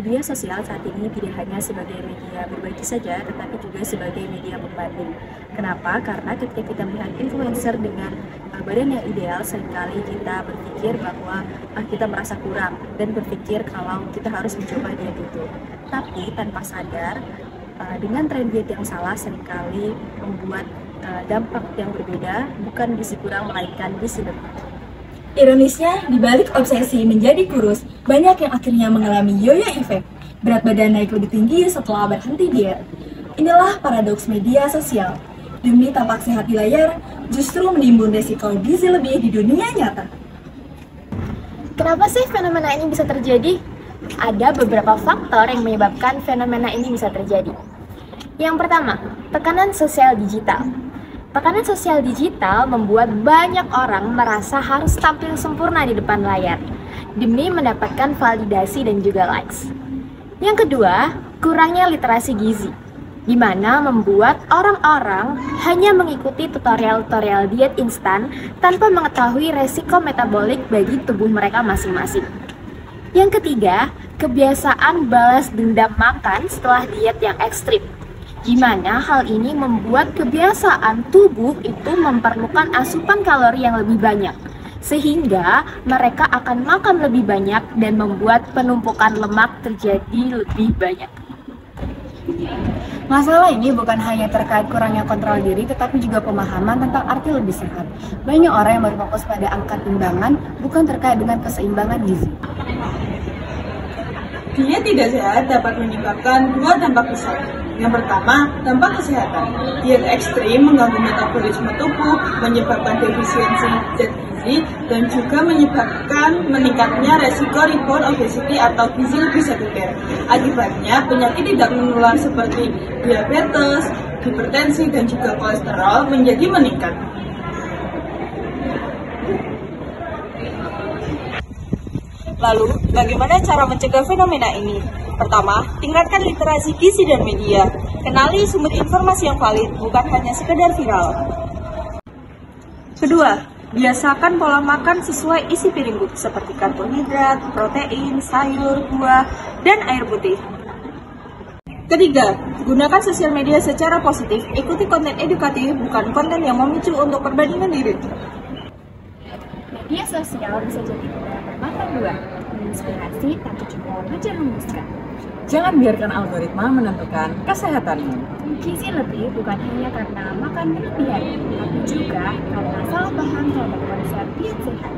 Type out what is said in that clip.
Media sosial saat ini tidak hanya sebagai media berbagi saja, tetapi juga sebagai media pembanding. Kenapa? Karena ketika kita melihat influencer dengan badan yang ideal, seringkali kita berpikir bahwa kita merasa kurang dan berpikir kalau kita harus mencoba diet itu. Tapi tanpa sadar, dengan tren diet yang salah seringkali membuat dampak yang berbeda, bukan gizi kurang melainkan gizi lebih. Ironisnya, di balik obsesi menjadi kurus, banyak yang akhirnya mengalami yo-yo effect. Berat badan naik lebih tinggi setelah berhenti diet. Inilah paradoks media sosial. Demi tampak sehat di layar, justru menimbun resiko gizi lebih di dunia nyata. Kenapa sih fenomena ini bisa terjadi? Ada beberapa faktor yang menyebabkan fenomena ini bisa terjadi. Yang pertama, tekanan sosial digital. Tekanan sosial digital membuat banyak orang merasa harus tampil sempurna di depan layar demi mendapatkan validasi dan juga likes. Yang kedua, kurangnya literasi gizi, di mana membuat orang-orang hanya mengikuti tutorial-tutorial diet instan tanpa mengetahui resiko metabolik bagi tubuh mereka masing-masing. Yang ketiga, kebiasaan balas dendam makan setelah diet yang ekstrim, di mana hal ini membuat kebiasaan tubuh itu memerlukan asupan kalori yang lebih banyak, sehingga mereka akan makan lebih banyak dan membuat penumpukan lemak terjadi lebih banyak. Masalah ini bukan hanya terkait kurangnya kontrol diri, tetapi juga pemahaman tentang arti lebih sehat. Banyak orang yang berfokus pada angka timbangan, bukan terkait dengan keseimbangan gizi. Diet tidak sehat dapat menyebabkan dua dampak besar. Yang pertama, dampak kesehatan. Diet ekstrim mengganggu metabolisme tubuh, menyebabkan defisiensi zat gizi, dan juga menyebabkan meningkatnya resiko reborn obesity atau gizi lebih sekunder. Akibatnya, penyakit tidak menular seperti diabetes, hipertensi, dan juga kolesterol menjadi meningkat. Lalu, bagaimana cara mencegah fenomena ini? Pertama, tingkatkan literasi gizi dan media. Kenali sumber informasi yang valid, bukan hanya sekedar viral. Kedua, biasakan pola makan sesuai isi piringmu, seperti karbohidrat, protein, sayur, buah, dan air putih. Ketiga, gunakan sosial media secara positif. Ikuti konten edukatif, bukan konten yang memicu untuk perbandingan diri. Media sosial bisa jadi bermata dua, menginspirasi tapi juga menjerumuskan. Jangan biarkan algoritma menentukan kesehatanmu. Gizi lebih bukan hanya karena makan berlebihan, tapi juga karena salah paham terhadap konsep diet sehat.